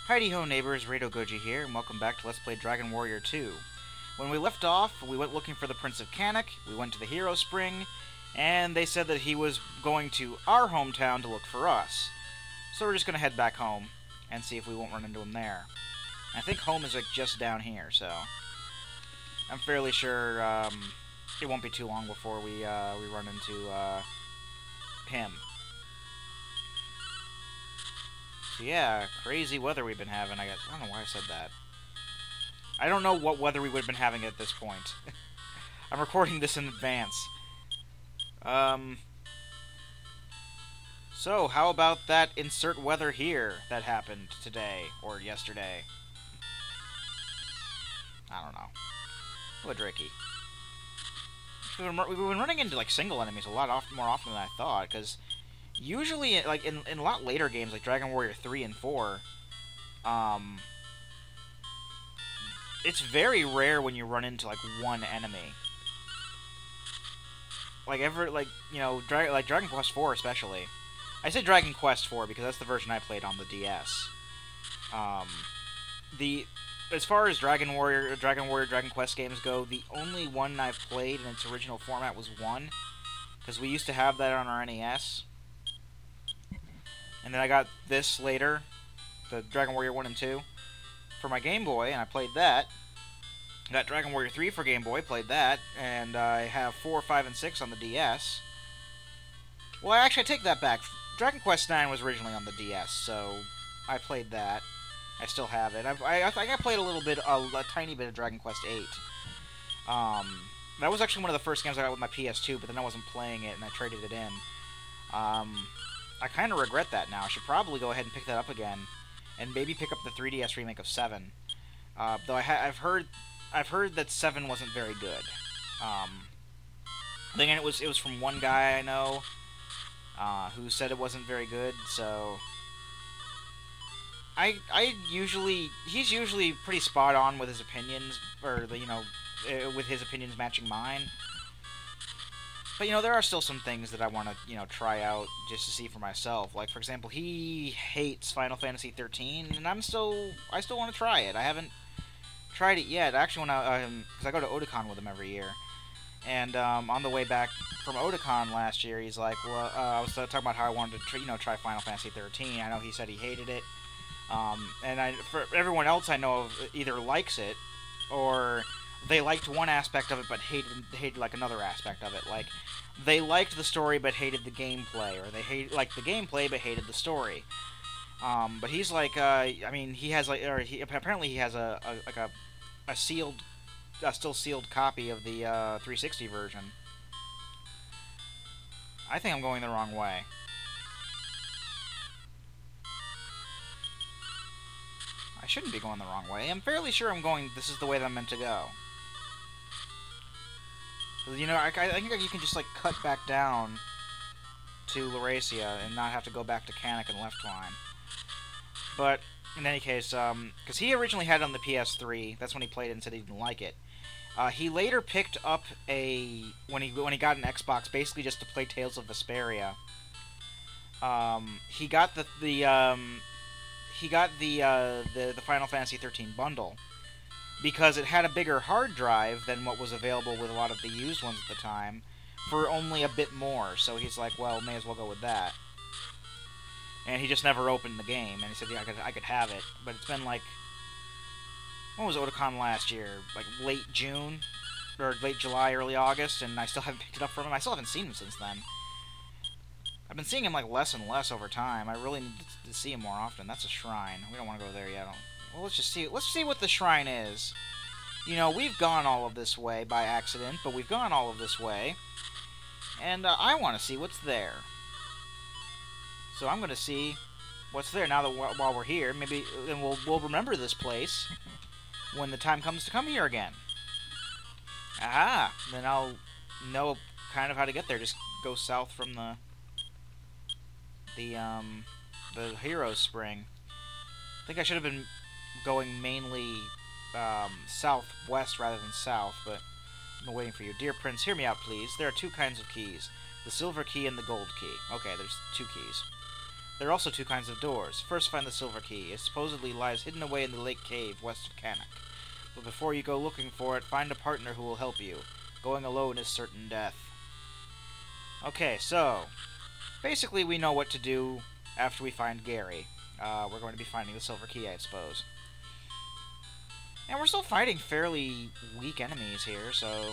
Heidi ho neighbors, Rado Goji here, and welcome back to Let's Play Dragon Warrior 2. When we left off, we went looking for the Prince of Canik, we went to the Hero Spring, and they said that he was going to our hometown to look for us. So we're just going to head back home and see if we won't run into him there. I think home is like just down here, so I'm fairly sure it won't be too long before we run into him. So yeah, crazy weather we've been having, I guess. I don't know why I said that. I don't know what weather we would have been having at this point. I'm recording this in advance. So, how about that insert weather here that happened today, or yesterday? I don't know. What Dricky? We've been running into, like, single enemies a lot more often than I thought, because usually, like, in a lot later games, like Dragon Warrior 3 and 4, it's very rare when you run into, like, one enemy. Like, you know, Dragon Quest 4 especially. I say Dragon Quest 4 because that's the version I played on the DS. As far as Dragon Quest games go, the only one I've played in its original format was 1, because we used to have that on our NES. And then I got this later, the Dragon Warrior 1 and 2, for my Game Boy, and I played that. I got Dragon Warrior 3 for Game Boy, played that, and I have 4, 5, and 6 on the DS. Well, actually, I take that back. Dragon Quest 9 was originally on the DS, so I played that. I still have it. I think I played a tiny bit of Dragon Quest 8. That was actually one of the first games I got with my PS2, but then I wasn't playing it, and I traded it in. I kind of regret that now. I should probably go ahead and pick that up again, and maybe pick up the 3DS remake of 7. Though I've heard that 7 wasn't very good. Then again, it was from one guy I know who said it wasn't very good. So he's usually pretty spot on with his opinions, or with his opinions matching mine. But, there are still some things that I want to, try out just to see for myself. Like, for example, he hates Final Fantasy 13, and I still want to try it. I haven't tried it yet. Actually, because I go to Otakon with him every year. And, on the way back from Otakon last year, he's like, well, I was talking about how I wanted to, try Final Fantasy 13. I know he said he hated it. And for everyone else I know of either likes it, or they liked one aspect of it but hated like another aspect of it. Like, they liked the story but hated the gameplay, or they liked the gameplay but hated the story. But he's like, I mean, he has like, apparently he has a still sealed copy of the 360 version. I think I'm going the wrong way. I shouldn't be going the wrong way. I'm fairly sure this is the way that I'm meant to go. I think you can just, like, cut back down to Laurasia and not have to go back to Canik and Left Line. But, in any case, because he originally had it on the PS3, that's when he played it and said he didn't like it. He later picked up when he got an Xbox, basically just to play Tales of Vesperia. He got the Final Fantasy 13 bundle, because it had a bigger hard drive than what was available with a lot of the used ones at the time, for only a bit more. So he's like, well, may as well go with that. And he just never opened the game, and he said, yeah, I could have it. But it's been like, when was Otakon last year? Like late June, or late July, early August, and I still haven't picked it up from him. I still haven't seen him since then. I've been seeing him like less and less over time. I really need to see him more often. That's a shrine. We don't want to go there yet. Well, let's just see. Let's see what the shrine is. We've gone all of this way by accident, but we've gone all of this way, and I want to see what's there. So I'm going to see what's there now that while we're here. Maybe then we'll remember this place when the time comes to come here again. Aha! Then I'll know kind of how to get there. Just go south from the Hero Spring. I think I should have been going mainly southwest rather than south, but I'm waiting for you. Dear Prince, hear me out, please. There are two kinds of keys. The silver key and the gold key. Okay, there's two keys. There are also two kinds of doors. First, find the Silver Key. It supposedly lies hidden away in the lake cave west of Cannock. But before you go looking for it, find a partner who will help you. Going alone is certain death. Okay, so basically we know what to do after we find Gary. We're going to be finding the Silver Key, I suppose. And we're still fighting fairly weak enemies here, so...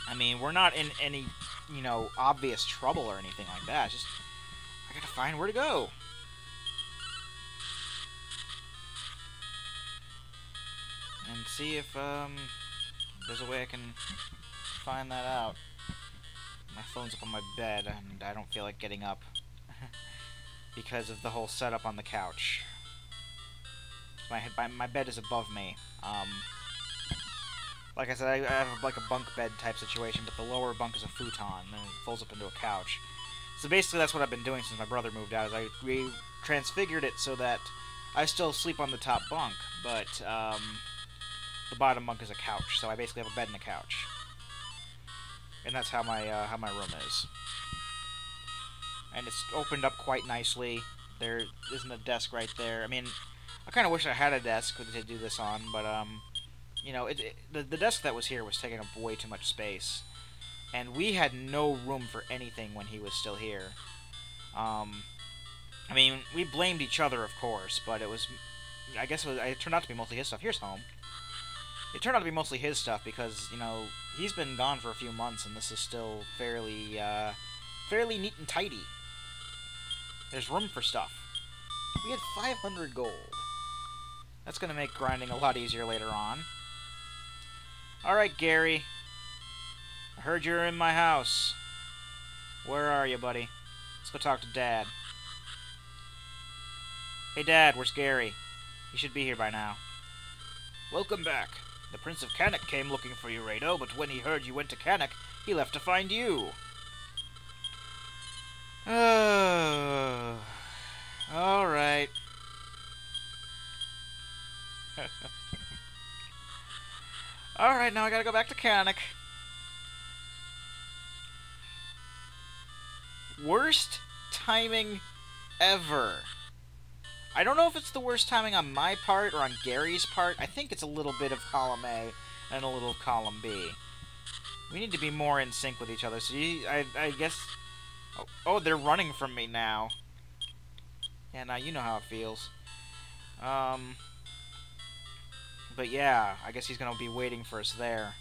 I mean, we're not in any, you know, obvious trouble or anything like that. Just, I gotta find where to go. And see if, there's a way I can find that out. My phone's up on my bed, and I don't feel like getting up. Because of the whole setup on the couch. My bed is above me. Like I said, I have like a bunk bed type situation, but the lower bunk is a futon, and it folds up into a couch. So basically that's what I've been doing since my brother moved out, is we transfigured it so that I still sleep on the top bunk, but the bottom bunk is a couch, so I basically have a bed and a couch. And that's how my room is. And it's opened up quite nicely. There isn't a desk right there. I mean, I kind of wish I had a desk to do this on, but you know, the desk that was here was taking up way too much space, and we had no room for anything when he was still here. I mean, we blamed each other, of course, but it was, I guess it turned out to be mostly his stuff. Here's home. It turned out to be mostly his stuff because, you know, he's been gone for a few months, and this is still fairly neat and tidy. There's room for stuff. We had 500 gold. That's gonna make grinding a lot easier later on. Alright, Gary. I heard you're in my house. Where are you, buddy? Let's go talk to Dad. Hey, Dad, where's Gary? He should be here by now. Welcome back. The Prince of Cannock came looking for you, Rado, but when he heard you went to Cannock, he left to find you. Alright. Alright, now I gotta go back to Cannock. Worst timing ever. I don't know if it's the worst timing on my part or on Gary's part. I think it's a little bit of column A and a little of column B. We need to be more in sync with each other. So I guess... Oh, they're running from me now. Yeah, now you know how it feels. But yeah, I guess he's gonna be waiting for us there.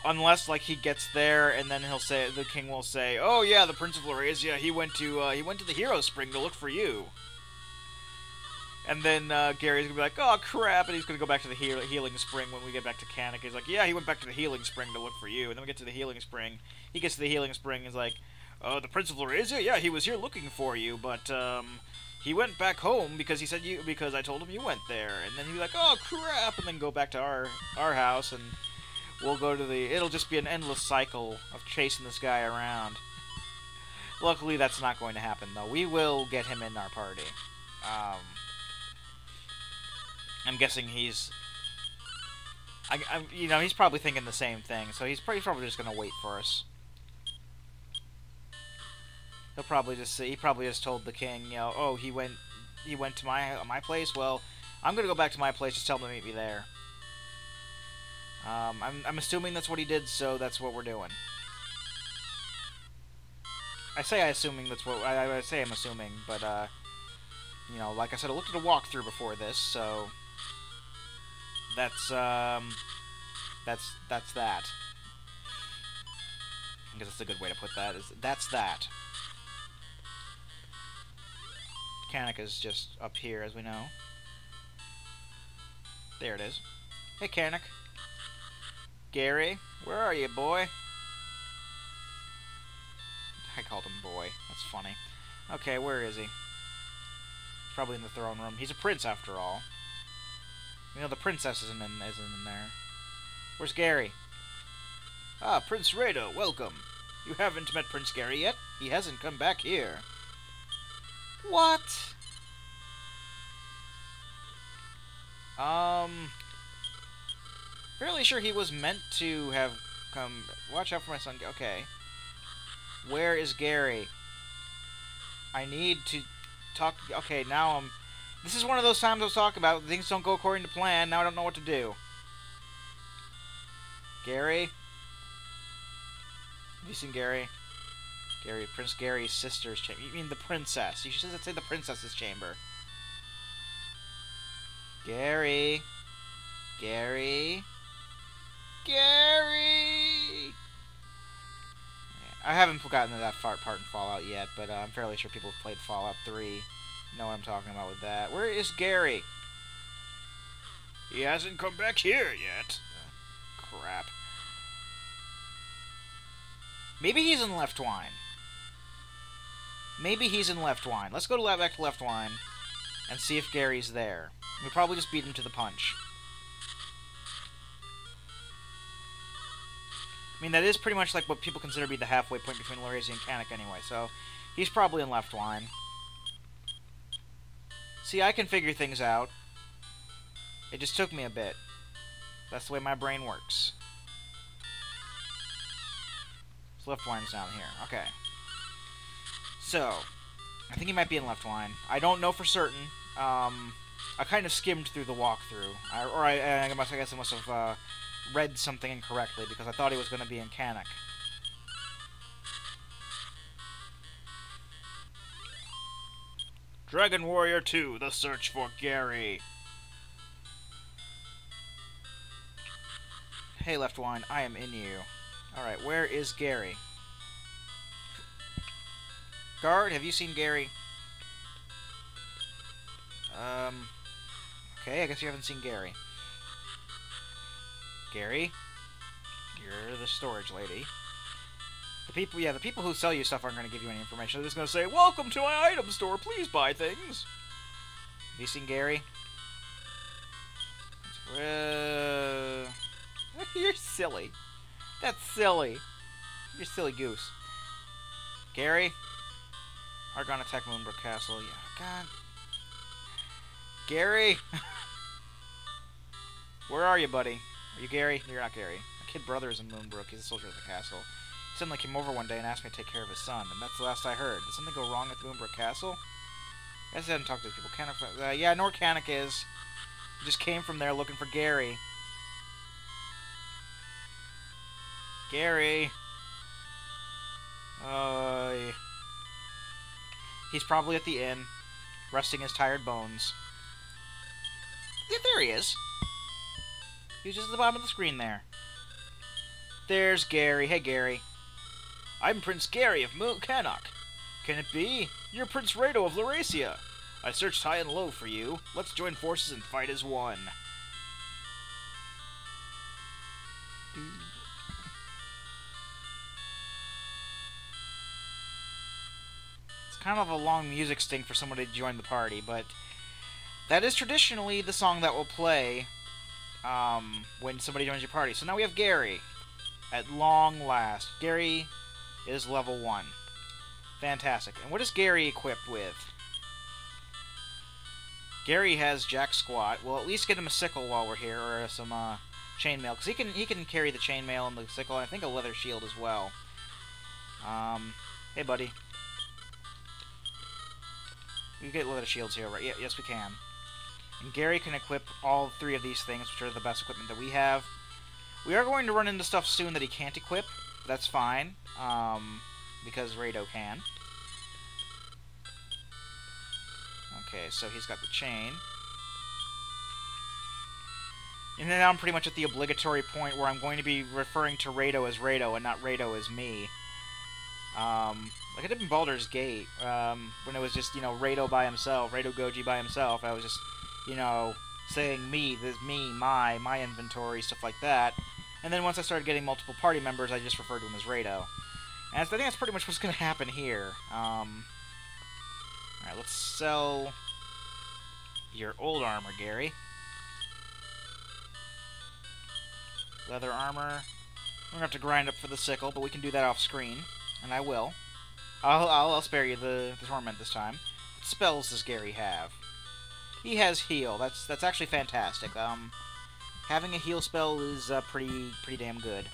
Unless, like, he gets there and then he'll say, the king will say, "Oh yeah, the Prince of Larazia, he went to the Hero Spring to look for you." And then Gary's gonna be like, "Oh crap," and he's gonna go back to the Healing Spring when we get back to Cannock. He's like, "Yeah, he went back to the Healing Spring to look for you." And then we get to the Healing Spring. He gets to the Healing Spring and is like, "Oh, the Prince of Larazia, yeah, he was here looking for you, but he went back home because he said because I told him you went there." And then he'd be like, "Oh crap," and then go back to our house, and we'll go to the... It'll just be an endless cycle of chasing this guy around. Luckily, that's not going to happen, though. We will get him in our party. I'm guessing he's... you know, he's probably thinking the same thing, so he's probably just going to wait for us. He'll probably just say... He probably just told the king, you know, "Oh, he went to my place? Well, I'm going to go back to my place. Just tell him to meet me there." I'm assuming that's what he did, so that's what we're doing. I say I'm assuming, but, you know, like I said, I looked at a walkthrough before this, so that's that. I guess that's a good way to put that, that's that. Cannock is just up here, as we know. There it is. Hey, Cannock. Gary, where are you, boy? I called him boy. That's funny. Okay, where is he? Probably in the throne room. He's a prince, after all. You know, the princess isn't in there. Where's Gary? Ah, Prince Rado, welcome. You haven't met Prince Gary yet? He hasn't come back here. What? Fairly sure he was meant to have come. Watch out for my son. Okay. Where is Gary? I need to talk. Okay, now I'm. This is one of those times I was talking about. Things don't go according to plan. Now I don't know what to do. Gary? Have you seen Gary? Gary, Prince Gary's sister's chamber. You mean the princess? You should say the princess's chamber. Gary. Gary. Gary! Yeah, I haven't gotten to that part in Fallout yet, but I'm fairly sure people who've played Fallout 3 know what I'm talking about with that. Where is Gary? He hasn't come back here yet. Crap. Maybe he's in Leftwine. Maybe he's in Leftwine. Let's go back to Leftwine and see if Gary's there. We'll probably just beat him to the punch. I mean, that is pretty much like what people consider to be the halfway point between Larazzi and Canic anyway, so he's probably in Leftwine. See, I can figure things out. It just took me a bit. That's the way my brain works. So Leftwine's down here. Okay. So, I think he might be in Leftwine. I don't know for certain. I kind of skimmed through the walkthrough. I guess I must have read something incorrectly, because I thought he was going to be in Canic. Dragon Warrior 2, The Search for Gary. Hey, Leftwine, I am in you. Alright, where is Gary? Guard, have you seen Gary? Okay, I guess you haven't seen Gary. Gary? You're the storage lady. The people who sell you stuff aren't going to give you any information. They're just going to say, "Welcome to my item store, please buy things." Have you seen Gary? You're silly. That's silly. You're a silly goose. Gary? Argon attack Moonbrook Castle. Yeah, God. Gary? Where are you, buddy? Are you Gary? No, you're not Gary. My kid brother is in Moonbrook. He's a soldier at the castle. He suddenly came over one day and asked me to take care of his son, and that's the last I heard. Did something go wrong at the Moonbrook Castle? I guess I haven't talked to people. Canic, yeah, I know where Canic is. He just came from there looking for Gary. Gary. He's probably at the inn, resting his tired bones. Yeah, there he is. He was just at the bottom of the screen there. There's Gary. Hey, Gary. I'm Prince Gary of Canic. Can it be? You're Prince Rado of Larazzi. I searched high and low for you. Let's join forces and fight as one. It's kind of a long music sting for somebody to join the party, but that is traditionally the song that will play when somebody joins your party. So now we have Gary. At long last. Gary is level 1. Fantastic. And what is Gary equipped with? Gary has Jack Squat. We'll at least get him a sickle while we're here, or some chainmail, because he can carry the chainmail and the sickle, and I think a leather shield as well. Hey, buddy. We can get leather shields here, right? Yeah, yes, we can. And Gary can equip all 3 of these things, which are the best equipment that we have. We are going to run into stuff soon that he can't equip. That's fine, because Rado can. Okay, so he's got the chain. And then I'm pretty much at the obligatory point where I'm going to be referring to Rado as Rado and not Rado as me. Like I did in Baldur's Gate, when it was just, Rado by himself, Rado Goji by himself. I was just, saying me, this me, my inventory, stuff like that. And then once I started getting multiple party members, I just referred to him as Rado. And I think that's pretty much what's going to happen here. Alright, let's sell your old armor, Gary. Leather armor. We're going to have to grind up for the sickle, but we can do that off screen. And I will. I'll spare you the torment this time. What spells does Gary have? He has heal. That's actually fantastic. Having a heal spell is pretty damn good.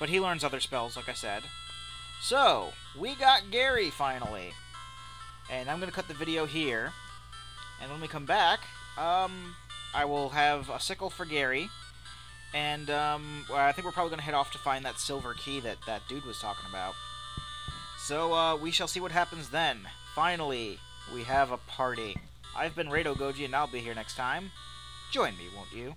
But he learns other spells, like I said. So, we got Gary, finally. And I'm going to cut the video here. And when we come back, I will have a sickle for Gary. And well, I think we're probably going to head off to find that silver key that that dude was talking about. So we shall see what happens then. Finally, we have a party. I've been Rado Goji, and I'll be here next time. Join me, won't you?